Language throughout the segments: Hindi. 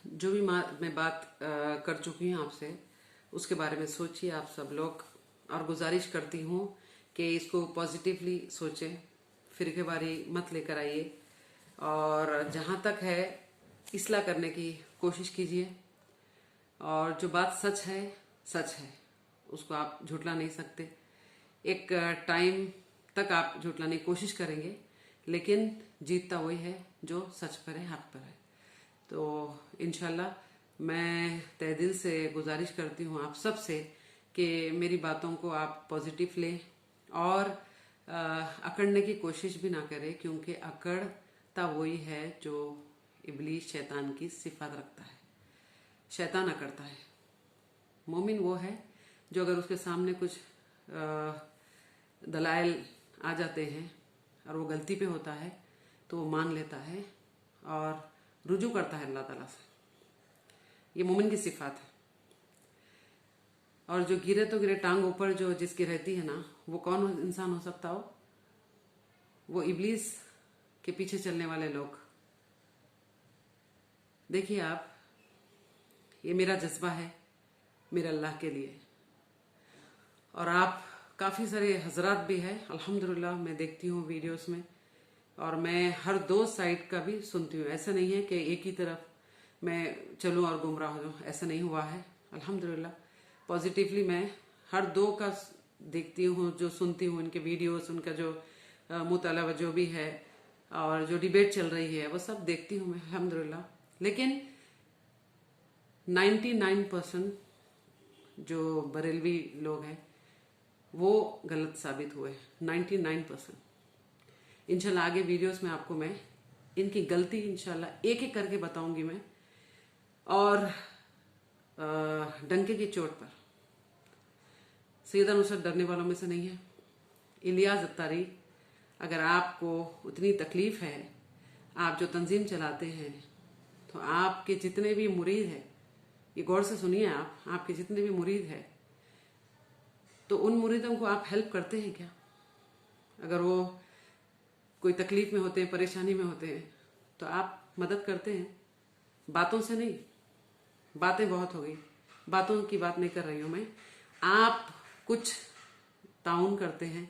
जो भी मैं बात कर चुकी हूँ आपसे, उसके बारे में सोचिए आप सब लोग। और गुजारिश करती हूँ कि इसको पॉजिटिवली सोचें, फिरकेबारी मत लेकर आइए, और जहाँ तक है इस्लाह करने की कोशिश कीजिए। और जो बात सच है, उसको आप झुठला नहीं सकते। एक टाइम तक आप झुठलाने की कोशिश करेंगे, लेकिन जीतता वही है जो सच पर है, हक पर है। तो इंशाल्लाह मैं तहे दिल से गुजारिश करती हूँ आप सब से कि मेरी बातों को आप पॉजिटिव लें और अकड़ने की कोशिश भी ना करें, क्योंकि अकड़ता वही है जो इब्लीस शैतान की सिफात रखता है। शैतान अकड़ता है, मोमिन वो है जो अगर उसके सामने कुछ दलाइल आ जाते हैं और वो गलती पे होता है तो वो मान लेता है और रुजू करता है अल्लाह ताला से। ये मोमिन की सिफात है। और जो गिरे तो गिरे टांग ऊपर जो जिसकी रहती है ना, वो कौन इंसान हो सकता हो? वो इब्लीस के पीछे चलने वाले लोग। देखिए आप, ये मेरा जज्बा है मेरे अल्लाह के लिए। और आप काफ़ी सारे हजरात भी हैं, अल्हम्दुलिल्लाह मैं देखती हूँ वीडियोस में, और मैं हर दो साइड का भी सुनती हूँ। ऐसा नहीं है कि एक ही तरफ मैं चलूँ और गुमराह हो जाऊँ, ऐसा नहीं हुआ है। अल्हम्दुलिल्लाह पॉजिटिवली मैं हर दो का देखती हूँ, जो सुनती हूँ उनके वीडियोस, उनका जो मुताला जो भी है और जो डिबेट चल रही है वो सब देखती हूँ मैं, अल्हम्दुलिल्लाह। लेकिन 99% जो बरेलवी लोग हैं वो गलत साबित हुए, 99%। इंशाल्लाह आगे वीडियोस में आपको मैं इनकी गलती इंशाल्लाह एक एक करके बताऊंगी मैं। और डंके की चोट पर सैयदा नुसरत डरने वालों में से नहीं है। इलियास अत्तारी, अगर आपको उतनी तकलीफ है, आप जो तंजीम चलाते हैं, तो आपके जितने भी मुरीद हैं, ये गौर से सुनिए आप, आपके जितने भी मुरीद हैं, तो उन मुरीदों को आप हेल्प करते हैं क्या? अगर वो कोई तकलीफ में होते हैं, परेशानी में होते हैं, तो आप मदद करते हैं, बातों से नहीं। बातें बहुत हो गई, बातों की बात नहीं कर रही हूं मैं। आप कुछ ताउन करते हैं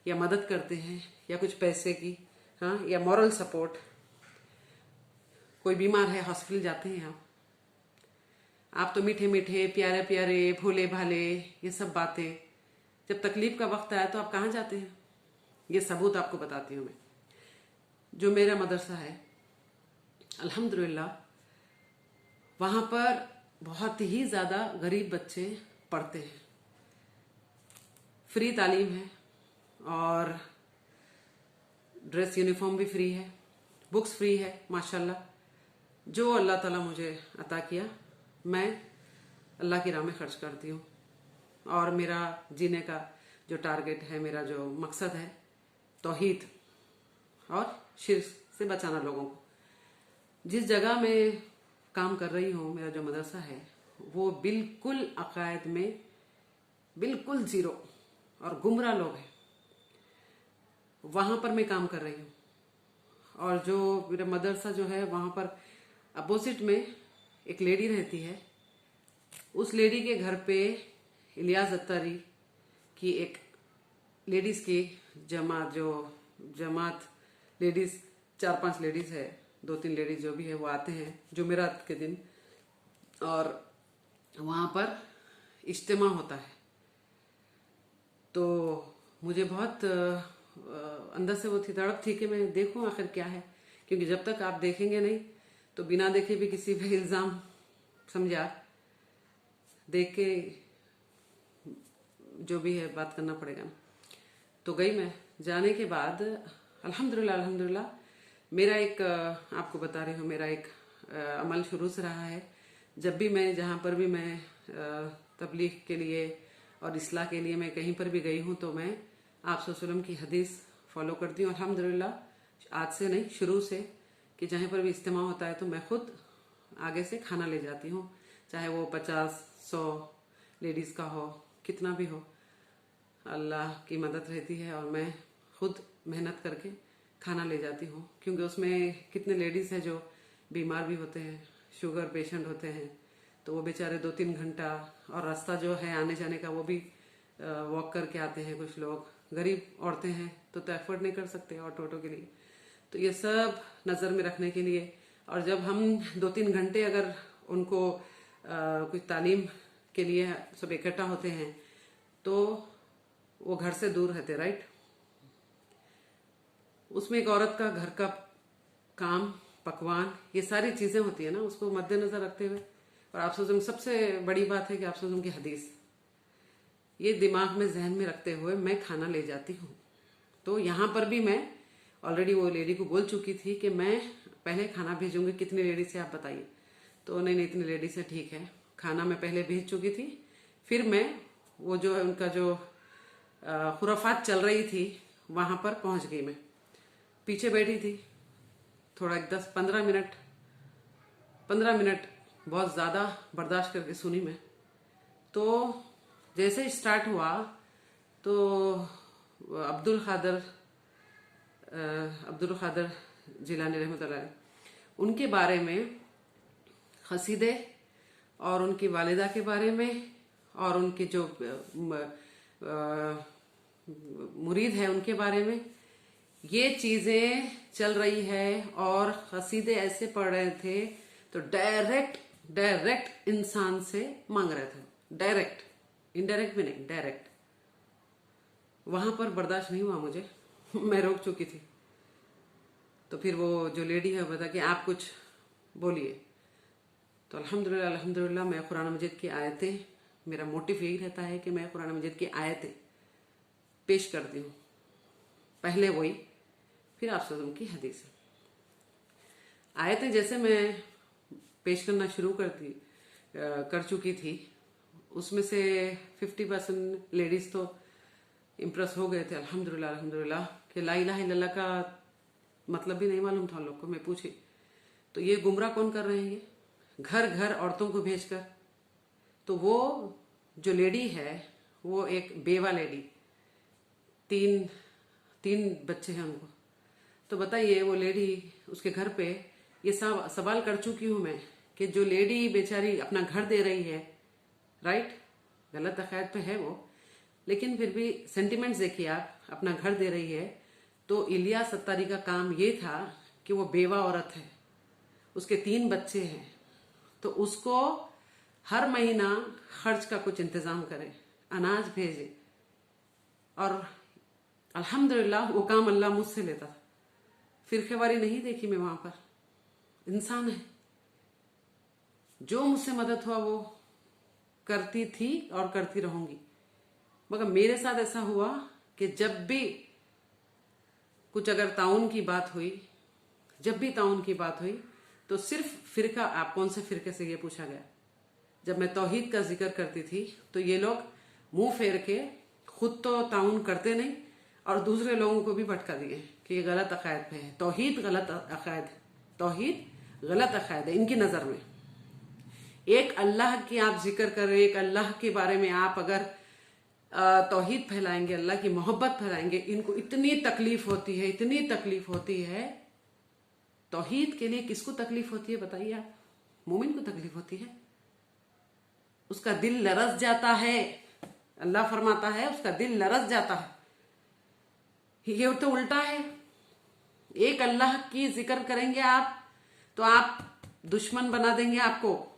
या मदद करते हैं, या कुछ पैसे की, हाँ, या मॉरल सपोर्ट। कोई बीमार है, हॉस्पिटल जाते हैं आप तो मीठे मीठे, प्यारे प्यारे, भोले भाले, ये सब बातें। जब तकलीफ का वक्त आया तो आप कहाँ जाते हैं? ये सबूत आपको बताती हूँ मैं। जो मेरा मदरसा है, अल्हम्दुलिल्लाह वहाँ पर बहुत ही ज़्यादा गरीब बच्चे पढ़ते हैं। फ्री तालीम है और ड्रेस यूनिफॉर्म भी फ्री है, बुक्स फ्री है, माशाल्लाह। जो अल्लाह ताला मुझे अता किया मैं अल्लाह की राह में खर्च करती हूँ। और मेरा जीने का जो टारगेट है, मेरा जो मकसद है, तौहीद और शिर्क से बचाना लोगों को। जिस जगह मैं काम कर रही हूँ, मेरा जो मदरसा है, वो बिल्कुल अकायद में बिल्कुल जीरो और गुमराह लोग हैं, वहां पर मैं काम कर रही हूँ। और जो मेरा मदरसा जो है, वहां पर अपोजिट में एक लेडी रहती है। उस लेडी के घर पे इलियास अत्तारी की एक लेडीज की जमात लेडीज, 4-5 लेडीज है, 2-3 लेडीज जो भी है, वो आते हैं जुमेरात के दिन, और वहां पर इज्तिमा होता है। तो मुझे बहुत अंदर से वो थी, तड़प थी कि मैं देखूं आखिर क्या है, क्योंकि जब तक आप देखेंगे नहीं तो बिना देखे भी किसी पे इल्जाम, समझा, देख के जो भी है बात करना पड़ेगा ना। तो गई मैं। जाने के बाद अल्हम्दुलिल्लाह मेरा एक, आपको बता रही हूँ, मेरा एक अमल शुरू से रहा है। जब भी मैं, जहाँ पर भी मैं तबलीग के लिए और इस्लाह के लिए मैं कहीं पर भी गई हूँ, तो मैं आप सल्लल्लाहु अलैहि वसल्लम की हदीस फॉलो करती हूँ। अल्हम्दुलिल्लाह आज से नहीं, शुरू से, कि जहाँ पर भी इज्तिमा होता है तो मैं खुद आगे से खाना ले जाती हूँ, चाहे वो 50-100 लेडीज का हो, कितना भी हो, अल्लाह की मदद रहती है। और मैं खुद मेहनत करके खाना ले जाती हूँ, क्योंकि उसमें कितने लेडीज हैं जो बीमार भी होते हैं, शुगर पेशेंट होते हैं तो वो बेचारे 2-3 घंटा, और रास्ता जो है आने जाने का वो भी वॉक करके आते हैं। कुछ लोग गरीब औरतें हैं तो एफोर्ड नहीं कर सकते ऑटो के लिए। तो ये सब नज़र में रखने के लिए, और जब हम 2-3 घंटे अगर उनको कुछ तालीम के लिए सब इकट्ठा होते हैं तो वो घर से दूर रहते, राइट। उसमें एक औरत का घर का काम, पकवान, ये सारी चीजें होती है ना, उसको मद्देनजर रखते हुए। और आप सोचेंगे सबसे बड़ी बात है कि आप सोचेंगे हदीस, ये दिमाग में जहन में रखते हुए मैं खाना ले जाती हूँ। तो यहाँ पर भी मैं ऑलरेडी वो लेडी को बोल चुकी थी कि मैं पहले खाना भेजूंगी, कितनी लेडी से आप बताइए। तो नहीं इतनी लेडी से ठीक है, खाना मैं पहले भेज चुकी थी। फिर मैं वो जो है उनका जो खुराफात चल रही थी वहां पर पहुंच गई। मैं पीछे बैठी थी थोड़ा 10-15 मिनट बहुत ज़्यादा बर्दाश्त करके सुनी मैं। तो जैसे ही स्टार्ट हुआ तो अब्दुल खादर जिलानी रहमतुल्लाह उनके बारे में खसीदे, और उनकी वालिदा के बारे में, और उनके जो मुरीद है उनके बारे में ये चीजें चल रही है। और खसीदे ऐसे पढ़ रहे थे तो डायरेक्ट इंसान से मांग रहे थे, डायरेक्ट, इनडायरेक्ट भी नहीं, डायरेक्ट। वहां पर बर्दाश्त नहीं हुआ मुझे, मैं रोक चुकी थी। तो फिर वो जो लेडी है बता कि आप कुछ बोलिए। तो अल्हम्दुलिल्लाह मैं कुरान मजीद की आयतें, मेरा मोटिव यही रहता है कि मैं कुरान मजीद की आयतें पेश करती हूँ, पहले वही, फिर आप सब की हदीस। आयतें जैसे मैं पेश करना शुरू कर चुकी थी, उसमें से 50% लेडीज तो इम्प्रेस हो गए थे अल्हम्दुलिल्लाह कि ला इलाहा इल्लल्लाह का मतलब भी नहीं मालूम था उन लोग को। मैं पूछी तो ये गुमराह कौन कर रहे हैं, ये घर घर औरतों को भेजकर। तो वो जो लेडी है वो एक बेवा लेडी, तीन बच्चे हैं उनको। तो बताइए वो लेडी, उसके घर पे ये सवाल कर चुकी हूं मैं कि जो लेडी बेचारी अपना घर दे रही है, राइट, गलत अकायद पे है वो, लेकिन फिर भी सेंटिमेंट्स देखिए आप, अपना घर दे रही है। तो इलियास सत्तारी का काम ये था कि वो बेवा औरत है, उसके 3 बच्चे हैं, तो उसको हर महीना खर्च का कुछ इंतजाम करे, अनाज भेजे। और अल्हम्दुलिल्लाह वो काम अल्लाह मुझसे लेता था। फिरकेवारी नहीं देखी मैं वहां पर, इंसान है, जो मुझसे मदद हुआ वो करती थी और करती रहूंगी। मगर मेरे साथ ऐसा हुआ कि जब भी कुछ अगर ताउन की बात हुई, तो सिर्फ फिरका, आप कौन से फिरके से, ये पूछा गया। जब मैं तौहीद का जिक्र करती थी तो ये लोग मुंह फेर के खुद तो ताउन करते नहीं और दूसरे लोगों को भी भटका दिए कि ये गलत अकायद पे है। तौहीद गलत अकायद है इनकी नजर में। एक अल्लाह की आप जिक्र कर रहे, एक अल्लाह के बारे में आप अगर तौहीद फैलाएंगे, अल्लाह की मोहब्बत फैलाएंगे, इनको इतनी तकलीफ होती है। तौहीद के लिए किसको तकलीफ होती है बताइए आप? मोमिन को तकलीफ होती है, उसका दिल लरस जाता है। अल्लाह फरमाता है उसका दिल लरस जाता है। ये तो उल्टा है। एक अल्लाह की जिक्र करेंगे आप तो आप दुश्मन बना देंगे आपको।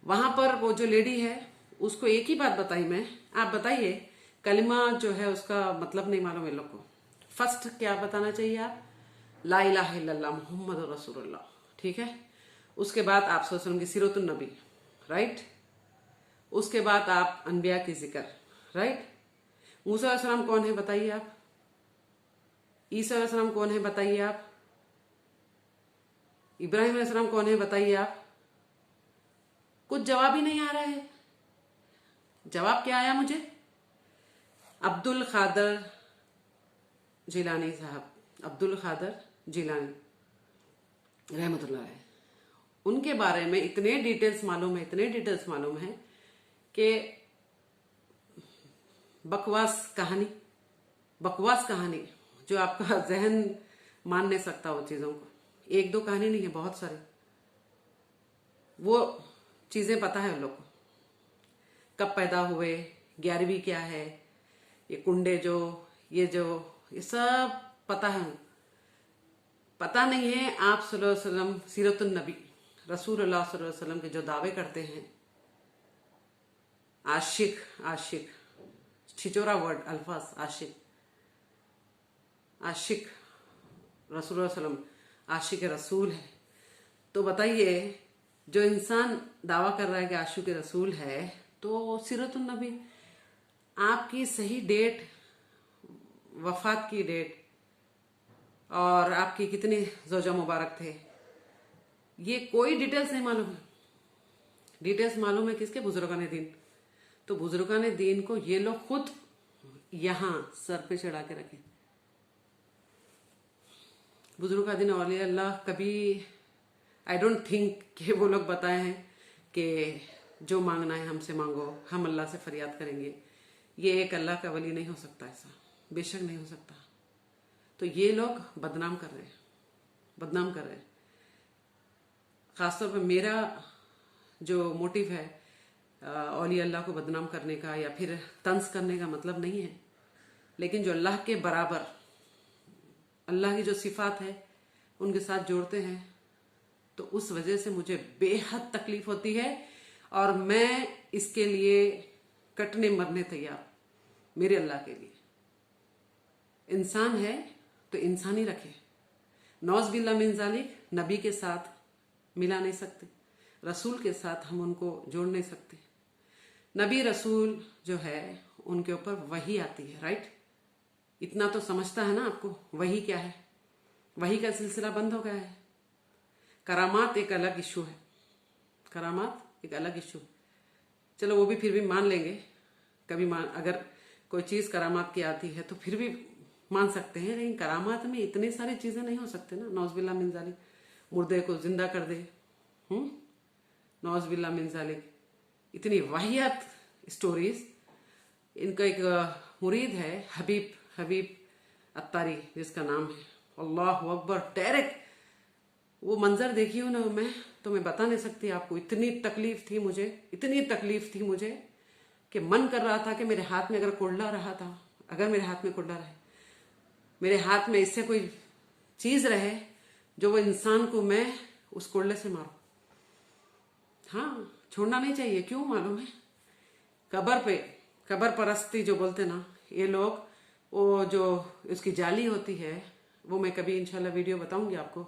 वहां पर वो जो लेडी है उसको एक ही बात बताई मैं, आप बताइए, कलिमा जो है उसका मतलब नहीं मालूम इन लोग को। फर्स्ट क्या बताना चाहिए आप? ला इलाहा इल्लल्लाह मुहम्मद रसूलुल्लाह, ठीक है। उसके बाद आप सल्लल्लाहु की सीरतुन नबी, राइट। उसके बाद आप अनबिया की जिक्र, राइट। मूसा अलैहिस्सलाम कौन है बताइए आप? ईसा अलैहिस्सलाम कौन है बताइए आप? इब्राहिम अलैहिस्सलाम कौन है बताइए आप? कुछ जवाब ही नहीं आ रहा है। जवाब क्या आया मुझे? अब्दुल खादर जिलानी साहब, अब्दुल खादर जिलानी रहमतुल्लाह, उनके बारे में इतने डिटेल्स मालूम है कि बकवास कहानी जो आपका जहन मान नहीं सकता वो चीजों को। 1-2 कहानी नहीं है, बहुत सारी। वो चीजें पता है उन लोग को, कब पैदा हुए, 11वीं क्या है, ये कुंडे जो ये सब पता है। पता नहीं है आप सल्लल्लाहु अलैहि वसल्लम सीरतुन नबी रसूलुल्लाह सल्लल्लाहु अलैहि वसल्लम के जो दावे करते हैं, आशिक छिचोरा वर्ड अल्फाज, आशिक रसूलुल्लाह सल्लम आशिक रसूल है। तो बताइए, जो इंसान दावा कर रहा है कि आशिक रसूल है, तो सीरतुन नबी आपकी सही डेट, वफात की डेट और आपकी कितने ज़ौजा मुबारक थे, ये कोई डिटेल्स नहीं मालूम है। डिटेल्स मालूम है किसके? बुजुर्गान दीन। तो बुजुर्गान दीन को ये लोग खुद यहां सर पे चढ़ा के रखे। बुजुर्गान दीन औलिया अल्लाह कभी, आई डोंट थिंक कि वो लोग बताए हैं कि जो मांगना है हमसे मांगो, हम अल्लाह से फरियाद करेंगे। ये एक अल्लाह का वली नहीं हो सकता, ऐसा बेशक नहीं हो सकता। तो ये लोग बदनाम कर रहे हैं। खासतौर पर मेरा जो मोटिव है औलिया अल्लाह को बदनाम करने का या फिर तंज करने का मतलब नहीं है, लेकिन जो अल्लाह के बराबर, अल्लाह की जो सिफात है उनके साथ जोड़ते हैं, तो उस वजह से मुझे बेहद तकलीफ होती है और मैं इसके लिए कटने मरने तैयार, मेरे अल्लाह के लिए। इंसान है तो इंसान ही रखे। नौज बिल्ला मिन जालिक, नबी के साथ मिला नहीं सकते, रसूल के साथ हम उनको जोड़ नहीं सकते। नबी रसूल जो है उनके ऊपर वही आती है, राइट? इतना तो समझता है ना आपको, वही क्या है, वही का सिलसिला बंद हो गया है। करामात एक अलग इशू है, करामात एक अलग इशू। चलो वो भी फिर भी मान लेंगे, कभी अगर कोई चीज करामात की आती है तो फिर भी मान सकते हैं, लेकिन करामात में इतनी सारी चीजें नहीं हो सकते ना। नौज़बिल्ला मिन ज़ालिक, मुर्दे को जिंदा कर दे, नौज़बिल्ला मिन ज़ालिक, इतनी वाहियात स्टोरीज। इनका एक मुरीद है हबीब अत्तारी जिसका नाम है, अल्लाह अकबर, डायरेक्ट वो मंजर देखी हूं ना मैं, तो मैं बता नहीं सकती आपको। इतनी तकलीफ थी मुझे कि मन कर रहा था कि मेरे हाथ में अगर कुल्ला रहा था, अगर मेरे हाथ में कुल्ला रहे, मेरे हाथ में इससे कोई चीज रहे जो वो इंसान को मैं उस कुल्ले से मारूं। हाँ, छोड़ना नहीं चाहिए। क्यों मालूम है? कबर परस्ती जो बोलते ना ये लोग, वो जो उसकी जाली होती है, वो मैं कभी इंशाल्लाह वीडियो बताऊंगी आपको।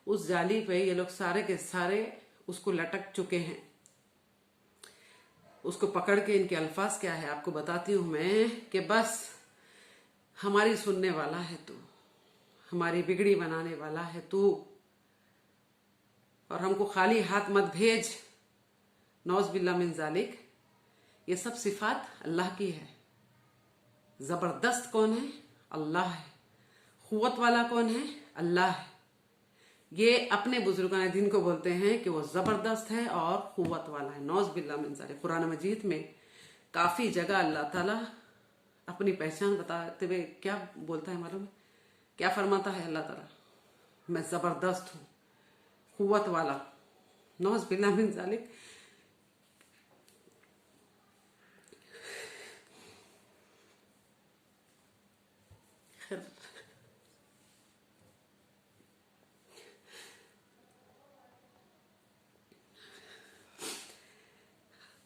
उस जाली पे ये लोग सारे के सारे उसको लटक चुके हैं। उसको पकड़ के इनके अल्फाज क्या है आपको बताती हूं मैं, कि बस हमारी सुनने वाला है तू, हमारी बिगड़ी बनाने वाला है तू, और हमको खाली हाथ मत भेज। नौज बिल्ला मिन जालिक, ये सब सिफात अल्लाह की है। जबरदस्त कौन है? अल्लाह है। कुव्वत वाला कौन है? अल्लाह है। ये अपने बुजुर्गान दीन को बोलते हैं कि वो जबरदस्त है और कुव्वत वाला है। नौज बिल्ला मिन जालिक। कुरान मजीद में काफी जगह अल्लाह ताला अपनी पहचान बताते हुए क्या बोलता है मालूम है? क्या फरमाता है अल्लाह ताला? मैं जबरदस्त हूं, कुव्वत वाला। नौज बिल्ला मिन जालिक।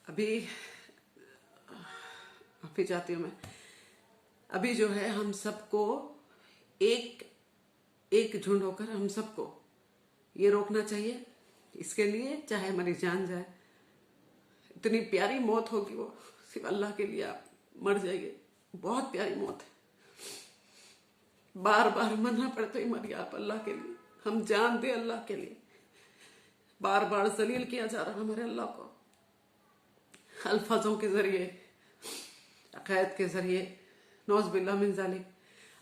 अभी चाहती हूँ मैं, अभी जो है हम सबको एक झुंड होकर हम सबको ये रोकना चाहिए। इसके लिए चाहे हमारी जान जाए, इतनी प्यारी मौत होगी वो, सिर्फ अल्लाह के लिए आप मर जाइए। बहुत प्यारी मौत है, बार बार मरना पड़ता ही मरिए आप अल्लाह के लिए। हम जान दे अल्लाह के लिए। बार बार जलील किया जा रहा हमारे अल्लाह को, अल्फाजों के जरिए, अकायद के जरिए। नौज बिल्ला मिन जालिक।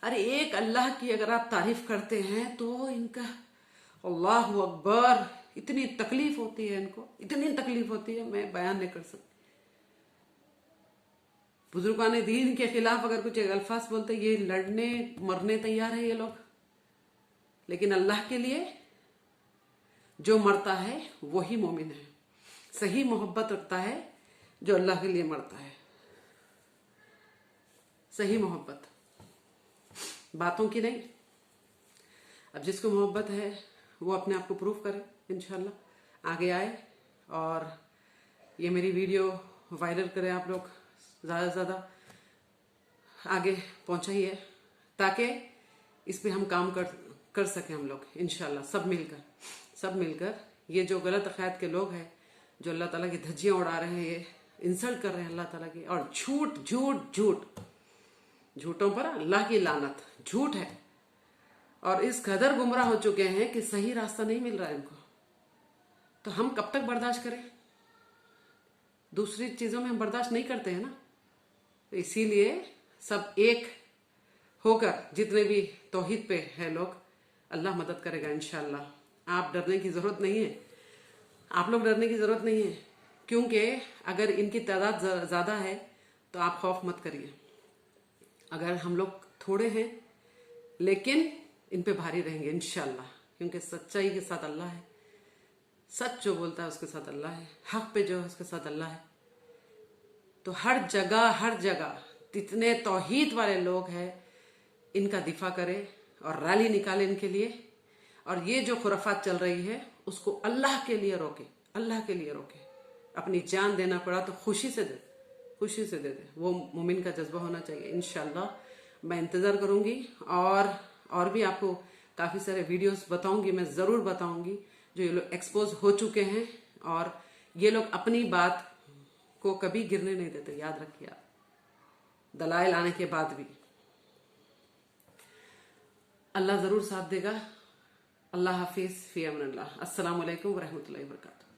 अरे एक अल्लाह की अगर आप तारीफ करते हैं तो इनका अल्लाह अकबर, इतनी तकलीफ होती है इनको, इतनी तकलीफ होती है मैं बयान नहीं कर सकती। बुजुर्गान दीन के खिलाफ अगर कुछ एक अल्फाज बोलते, ये लड़ने मरने तैयार है ये लोग। लेकिन अल्लाह के लिए जो मरता है वही मोमिन है। सही मोहब्बत रखता है जो अल्लाह के लिए मरता है। सही मोहब्बत, बातों की नहीं। अब जिसको मोहब्बत है वो अपने आप को प्रूव करे, इंशाल्लाह आगे आए और ये मेरी वीडियो वायरल करें आप लोग, ज़्यादा से ज़्यादा आगे पहुंचाइए ताकि इस पे हम काम कर सकें हम लोग इंशाल्लाह, सब मिलकर। ये जो गलत अक़ायद के लोग हैं जो अल्लाह ताला की धज्जियां उड़ा रहे हैं, ये इंसल्ट कर रहे हैं अल्लाह ताला की, और झूठों पर अल्लाह की लानत, झूठ है। और इस कदर गुमराह हो चुके हैं कि सही रास्ता नहीं मिल रहा है इनको। तो हम कब तक बर्दाश्त करें? दूसरी चीजों में हम बर्दाश्त नहीं करते हैं ना। तो इसीलिए सब एक होकर, जितने भी तौहीद पे है लोग, अल्लाह मदद करेगा इंशाल्लाह। आप डरने की जरूरत नहीं है, आप लोग डरने की जरूरत नहीं है, क्योंकि अगर इनकी तादाद ज्यादा है तो आप खौफ मत करिए। अगर हम लोग थोड़े हैं लेकिन इन पे भारी रहेंगे इंशाल्लाह, क्योंकि सच्चाई के साथ अल्लाह है, सच जो बोलता है उसके साथ अल्लाह है, हक पे जो है उसके साथ अल्लाह है। तो हर जगह जितने तौहीद वाले लोग हैं इनका दिफा करे और रैली निकाले इनके लिए। और ये जो खुराफात चल रही है उसको अल्लाह के लिए रोके। अपनी जान देना पड़ा तो खुशी से दे दे। वो मोमिन का जज्बा होना चाहिए इंशाल्लाह। मैं इंतज़ार करूंगी और भी आपको काफ़ी सारे वीडियोस बताऊंगी, मैं ज़रूर बताऊंगी जो ये लोग एक्सपोज हो चुके हैं। और ये लोग अपनी बात को कभी गिरने नहीं देते, याद रखिए आप, दलाइल आने के बाद भी। अल्लाह ज़रूर साथ देगा। अल्लाह हाफिज़, फ़ी अमनिल्लाह। अस्सलामु अलैकुम व रहमतुल्लाहि व बरकातुहू।